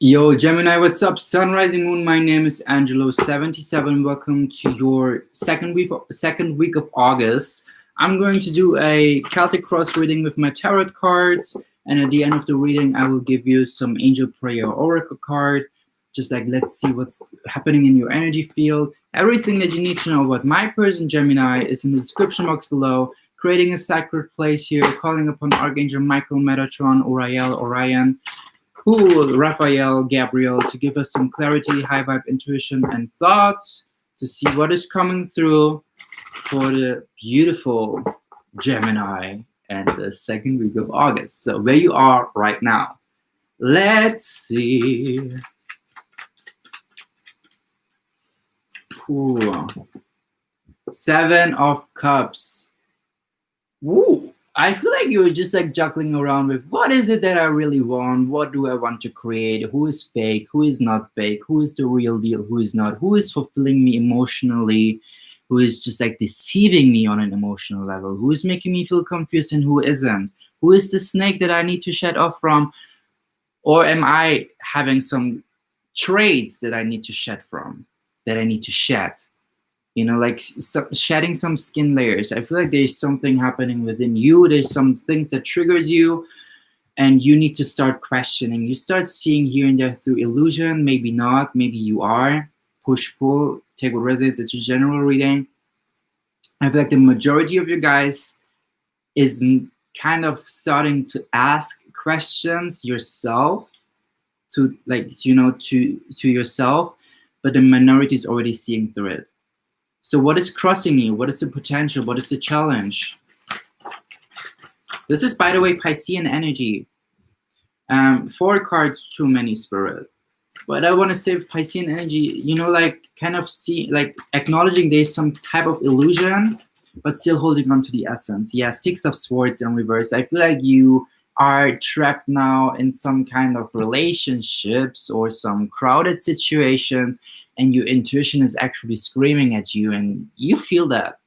Yo, Gemini, what's up? Sun, rising, moon. My name is Angelo, 77. Welcome to your second week of August. I'm going to do a Celtic cross reading with my tarot cards, and at the end of the reading, I will give you some angel prayer oracle card. Just like, let's see what's happening in your energy field. Everything that you need to know about my person, Gemini, is in the description box below. Creating a sacred place here, calling upon Archangel Michael, Metatron, Uriel, Orion, Raphael, Gabriel, to give us some clarity, high vibe, intuition, and thoughts to see what is coming through for the beautiful Gemini and the second week of August. So where you are right now. Let's see. Ooh. 7 of Cups. Woo. I feel like you're just like juggling around with what is it that I really want? What do I want to create? Who is fake? Who is not fake? Who is the real deal? Who is not? Who is fulfilling me emotionally? Who is just like deceiving me on an emotional level? Who is making me feel confused and who isn't? Who is the snake that I need to shed off from? Or am I having some traits that I need to shed from, that I need to shed? You know, like shedding some skin layers. I feel like there's something happening within you. There's some things that triggers you and you need to start questioning. You start seeing here and there through illusion, maybe not, maybe you are. Push, pull, take what resonates. It's a general reading. I feel like the majority of you guys is kind of starting to ask questions yourself to like, you know, to yourself, but the minority is already seeing through it. So what is crossing you? What is the potential? What is the challenge? This is, by the way, Piscean energy. 4 cards, too many, Spirit. But I want to say with Piscean energy, you know, like kind of see, like acknowledging there's some type of illusion, but still holding on to the essence. Yeah, 6 of Swords in reverse. I feel like you are trapped now in some kind of relationships or some crowded situations, and your intuition is actually screaming at you, and you feel that.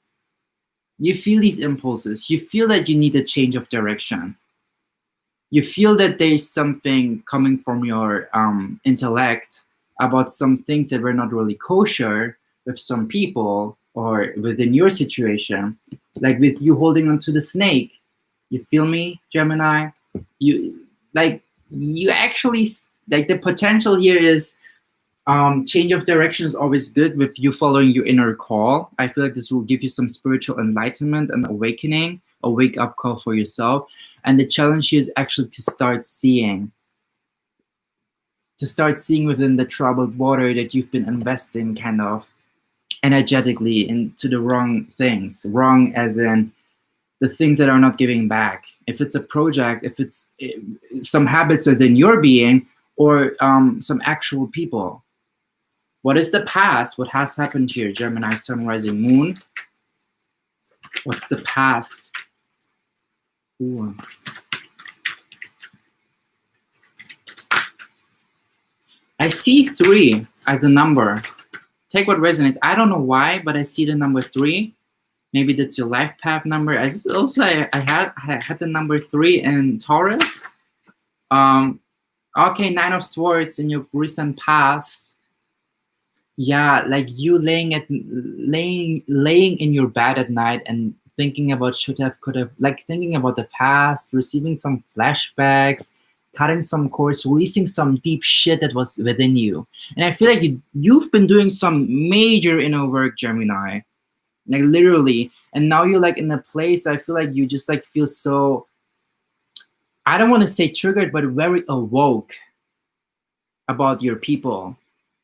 You feel these impulses. You feel that you need a change of direction. You feel that there's something coming from your intellect about some things that were not really kosher with some people or within your situation, like with you holding onto the snake. You feel me, Gemini? You actually, like, the potential here is change of direction is always good with you following your inner call. I feel like this will give you some spiritual enlightenment and awakening, a wake-up call for yourself. And the challenge here is actually to start seeing within the troubled water that you've been investing kind of energetically into the wrong things. Wrong as in the things that are not giving back. If it's a project, if it's some habits within your being, or some actual people. What is the past? What has happened here? Gemini, Sun, Rising, Moon. What's the past? Ooh. I see 3 as a number. Take what resonates. I don't know why, but I see the number 3. Maybe that's your life path number. I had the number 3 in Taurus. Okay, 9 of Swords in your recent past. Yeah, like you laying in your bed at night and thinking about should have, could have, like thinking about the past, receiving some flashbacks, cutting some course, releasing some deep shit that was within you. And I feel like you've been doing some major inner work, Gemini, like literally. And now you're like in a place, I feel like you just like feel so, I don't want to say triggered, but very awoke about your people.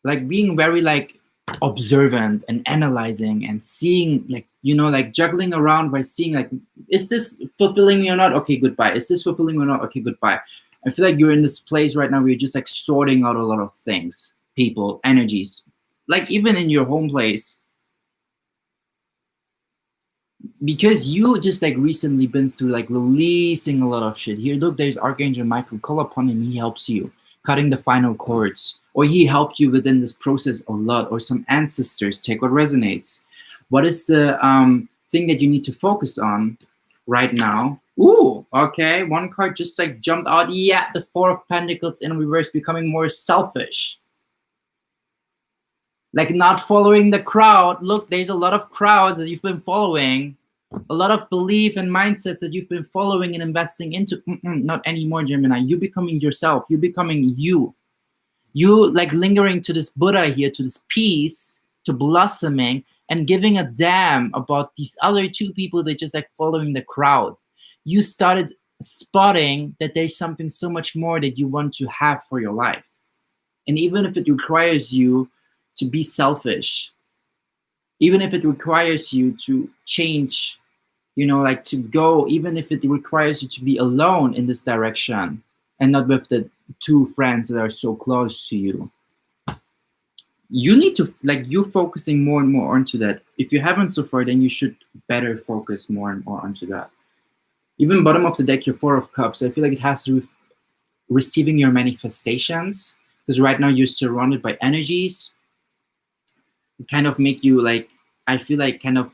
Like being very like observant and analyzing and seeing, like, you know, like juggling around by seeing like, is this fulfilling me or not? Okay, goodbye. Is this fulfilling me or not? Okay, goodbye. I feel like you're in this place right now where you're just like sorting out a lot of things, people, energies, like even in your home place. Because you just like recently been through like releasing a lot of shit. Here, look, there's Archangel Michael. Call upon him. He helps you cutting the final chords, or he helped you within this process a lot, or some ancestors. Take what resonates. What is the thing that you need to focus on right now Ooh, okay. One card just like jumped out. Yeah, the Four of Pentacles in reverse, becoming more selfish. Like not following the crowd. Look, there's a lot of crowds that you've been following. A lot of belief and mindsets that you've been following and investing into. Not anymore, Gemini. You becoming yourself. You becoming you. You like lingering to this Buddha here, to this peace, to blossoming, and giving a damn about these other two people that just like following the crowd. You started spotting that there's something so much more that you want to have for your life. And even if it requires you to be selfish, even if it requires you to change, you know, like to go, even if it requires you to be alone in this direction and not with the two friends that are so close to you, you need to, like, you focusing more and more onto that. If you haven't so far, then you should better focus more and more onto that. Even bottom of the deck, your Four of Cups, I feel like it has to do with receiving your manifestations, because right now you're surrounded by energies kind of make you like, I feel like kind of,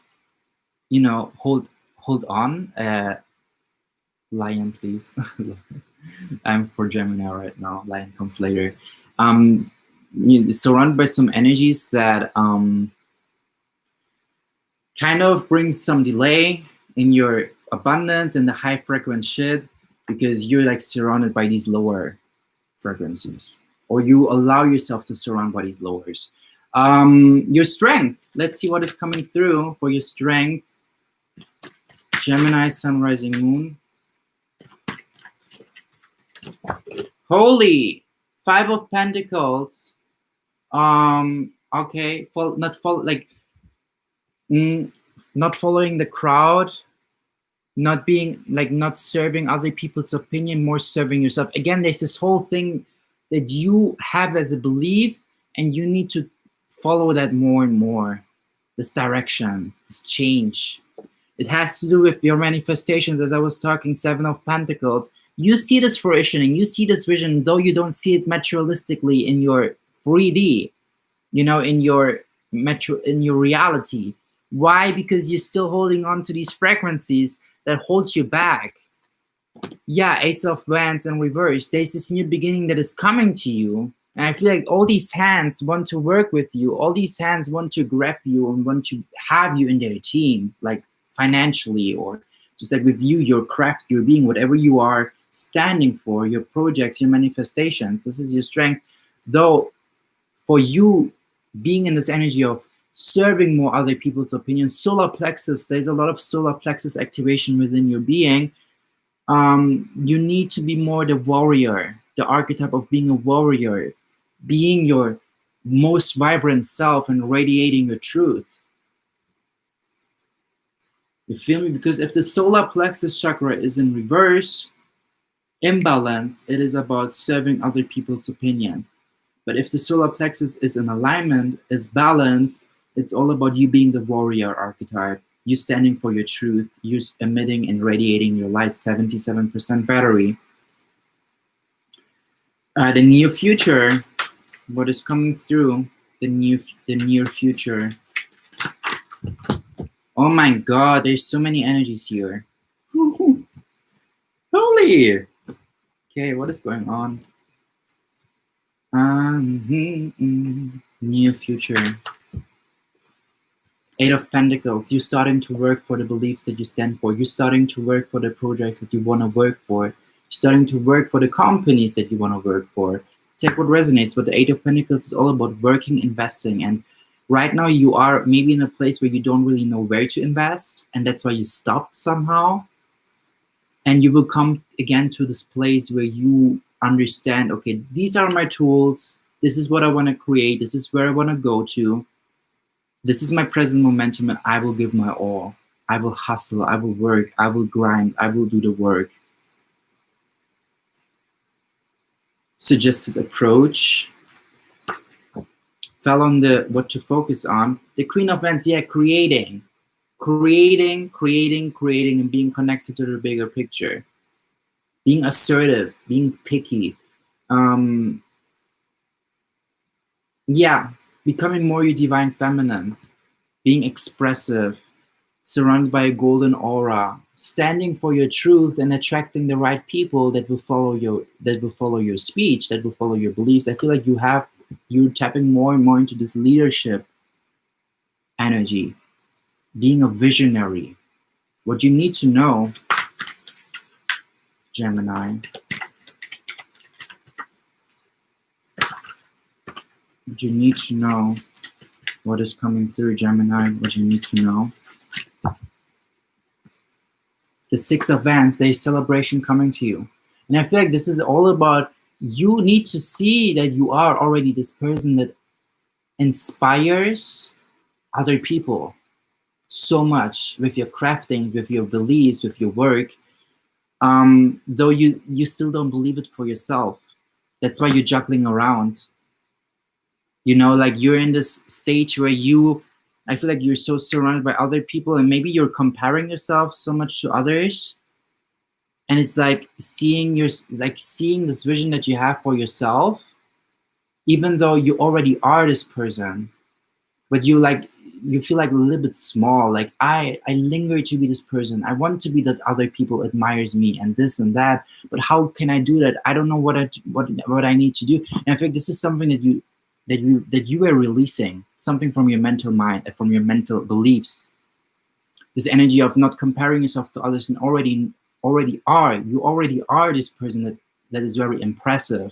you know, hold on. Lion, please. I'm for Gemini right now. Lion comes later. You're surrounded by some energies that kind of brings some delay in your abundance and the high frequency shit, because you're like surrounded by these lower frequencies, or you allow yourself to surround by these lowers. Your strength. Let's see what is coming through for your strength. Gemini, Sun, Rising, Moon. Holy, Five of Pentacles. Okay, not following the crowd, not being like, not serving other people's opinion, more serving yourself. Again, there's this whole thing that you have as a belief, and you need to follow that more and more. This direction, this change. It has to do with your manifestations. As I was talking, Seven of Pentacles. You see this fruition and you see this vision, though you don't see it materialistically in your 3D, you know, in your reality. Why? Because you're still holding on to these frequencies that hold you back. Yeah, Ace of Wands in reverse. There's this new beginning that is coming to you. And I feel like all these hands want to work with you. All these hands want to grab you and want to have you in their team, like financially, or just like with you, your craft, your being, whatever you are standing for, your projects, your manifestations. This is your strength. Though for you being in this energy of serving more other people's opinions, solar plexus, there's a lot of solar plexus activation within your being. You need to be more the warrior, the archetype of being a warrior, being your most vibrant self and radiating your truth. You feel me? Because if the solar plexus chakra is in reverse, imbalance, it is about serving other people's opinion. But if the solar plexus is in alignment, is balanced, it's all about you being the warrior archetype. You standing for your truth, you emitting and radiating your light, 77% battery. The near future, what is coming through the near future. Oh my God, there's so many energies here. Holy. Okay, what is going on? Near future. Eight of Pentacles. You're starting to work for the beliefs that you stand for. You're starting to work for the projects that you want to work for. You're starting to work for the companies that you want to work for. Take what resonates. But the Eight of Pentacles is all about working, investing. And right now you are maybe in a place where you don't really know where to invest. And that's why you stopped somehow. And you will come again to this place where you understand, okay, these are my tools. This is what I want to create. This is where I want to go to. This is my present momentum, and I will give my all. I will hustle. I will work. I will grind. I will do the work. Suggested approach. Fell on the what to focus on. The Queen of Wands, yeah, creating, and being connected to the bigger picture. Being assertive, being picky. Yeah, becoming more your divine feminine, being expressive, surrounded by a golden aura, standing for your truth and attracting the right people that will follow your speech, that will follow your beliefs. I feel like you're tapping more and more into this leadership energy, being a visionary. What you need to know, Gemini, what you need to know, what is coming through, Gemini, what you need to know. The Six of Wands, there's celebration coming to you. And I feel like this is all about, you need to see that you are already this person that inspires other people so much with your crafting, with your beliefs, with your work, though you still don't believe it for yourself. That's why you're juggling around. You know, like you're in this stage where I feel like you're so surrounded by other people, and maybe you're comparing yourself so much to others. And it's like seeing this vision that you have for yourself, even though you already are this person, but you feel like a little bit small. Like I linger to be this person. I want to be that other people admires me and this and that. But how can I do that? I don't know what I need to do. And I think this is something that you are releasing, something from your mental mind, from your mental beliefs. This energy of not comparing yourself to others, and you already are this person that is very impressive,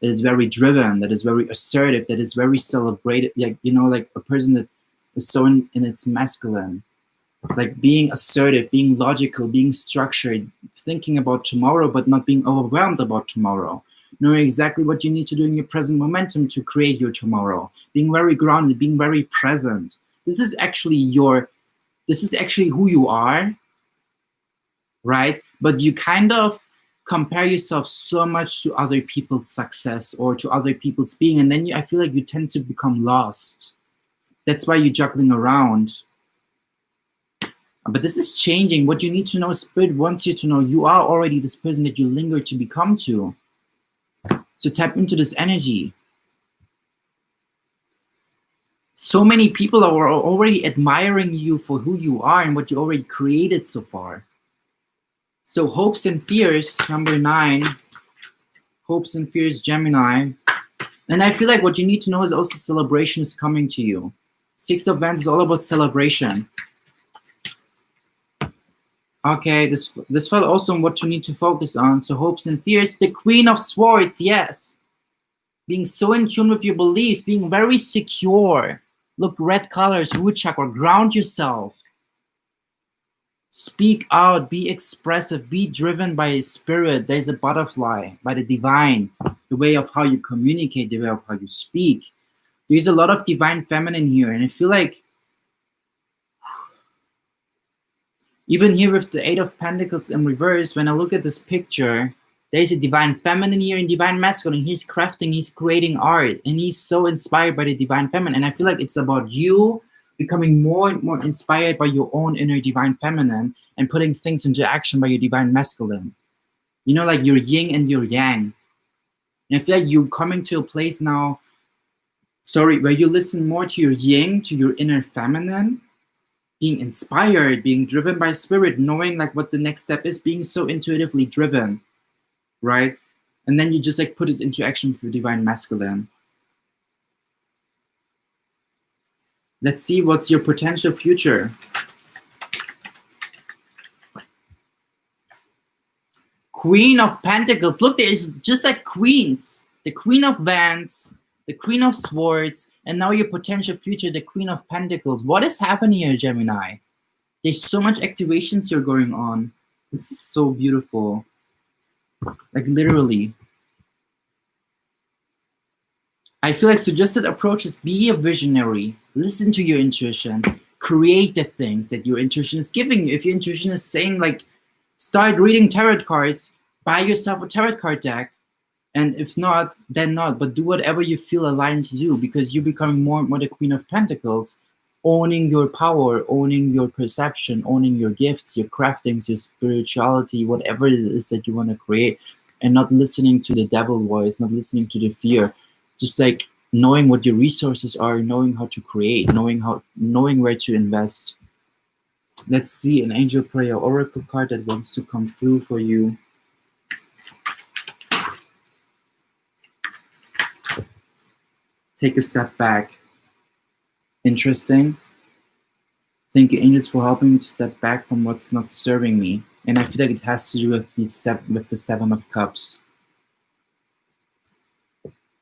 that is very driven, that is very assertive, that is very celebrated. Like, you know, like a person that is so in its masculine, like being assertive, being logical, being structured, thinking about tomorrow, but not being overwhelmed about tomorrow. Knowing exactly what you need to do in your present momentum to create your tomorrow. Being very grounded, being very present. This is actually who you are, right? But you kind of compare yourself so much to other people's success or to other people's being, and then I feel like you tend to become lost. That's why you're juggling around. But this is changing. What you need to know, Spirit wants you to know you are already this person that you linger to become to. So tap into this energy. So many people are already admiring you for who you are and what you already created so far. So hopes and fears, number 9. Hopes and fears, Gemini. And I feel like what you need to know is also celebration is coming to you. Six of Wands is all about celebration. Okay, this fell also on what you need to focus on. So hopes and fears, the Queen of Swords, yes. Being so in tune with your beliefs, being very secure. Look, red colors, root chakra, ground yourself. Speak out, be expressive, be driven by spirit. There's a butterfly, by the divine, the way of how you communicate, the way of how you speak. There's a lot of divine feminine here, and I feel like even here with the 8 of Pentacles in reverse, when I look at this picture, there's a divine feminine here and divine masculine. He's crafting, he's creating art, and he's so inspired by the divine feminine. And I feel like it's about you becoming more and more inspired by your own inner divine feminine and putting things into action by your divine masculine. You know, like your yin and your yang. And I feel like you're coming to a place now, where you listen more to your yin, to your inner feminine, being inspired, being driven by spirit, knowing like what the next step is, being so intuitively driven, right? And then you just like put it into action for divine masculine. Let's see what's your potential future. Queen of Pentacles. Look, there's just like queens. The Queen of Wands, the Queen of Swords, and now your potential future, the Queen of Pentacles. What is happening here, Gemini? There's so much activations here going on. This is so beautiful. Like literally. I feel like suggested approach is be a visionary. Listen to your intuition. Create the things that your intuition is giving you. If your intuition is saying like, start reading tarot cards, buy yourself a tarot card deck. And if not, then not. But do whatever you feel aligned to do, because you're becoming more and more the Queen of Pentacles, owning your power, owning your perception, owning your gifts, your craftings, your spirituality, whatever it is that you want to create, and not listening to the devil voice, not listening to the fear. Just like knowing what your resources are, knowing how to create, knowing where to invest. Let's see an angel prayer oracle card that wants to come through for you. Take a step back. Interesting. Thank you, angels, for helping me to step back from what's not serving me. And I feel like it has to do with the Seven of Cups,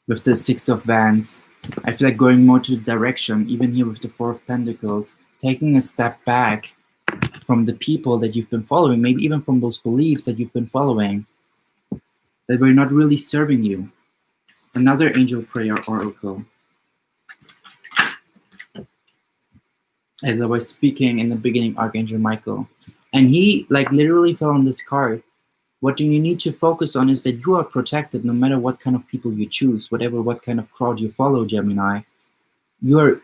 with the Six of Wands. I feel like going more to the direction, even here with the Four of Pentacles, taking a step back from the people that you've been following, maybe even from those beliefs that you've been following, that were not really serving you. Another angel prayer oracle. As I was speaking in the beginning, Archangel Michael, and he like literally fell on this card. What you need to focus on is that you are protected no matter what kind of people you choose, what kind of crowd you follow, Gemini. You are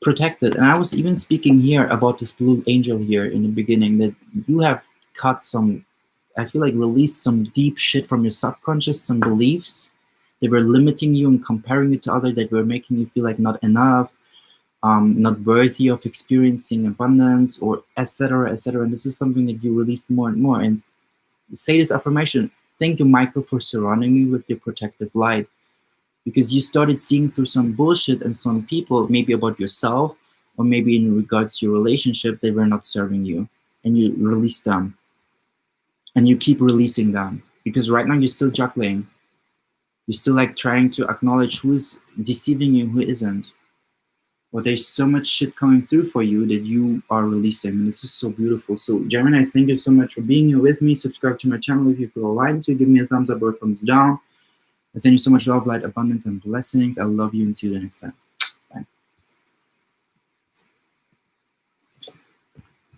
protected. And I was even speaking here about this blue angel here in the beginning, that you have cut some, I feel like released some deep shit from your subconscious, some beliefs that were limiting you and comparing you to others, that were making you feel like not enough, not worthy of experiencing abundance, or etc., etc. And this is something that you released more and more. And say this affirmation: thank you, Michael, for surrounding me with your protective light, because you started seeing through some bullshit and some people, maybe about yourself, or maybe in regards to your relationship, they were not serving you, and you released them, and you keep releasing them, because right now you're still juggling. You're still like trying to acknowledge who's deceiving you and who isn't. But there's so much shit coming through for you that you are releasing, and this is so beautiful. So Gemini, thank you so much for being here with me. Subscribe to my channel if you feel aligned to. Give me a thumbs up or a thumbs down. I send you so much love, light, abundance, and blessings. I love you, and see you the next time.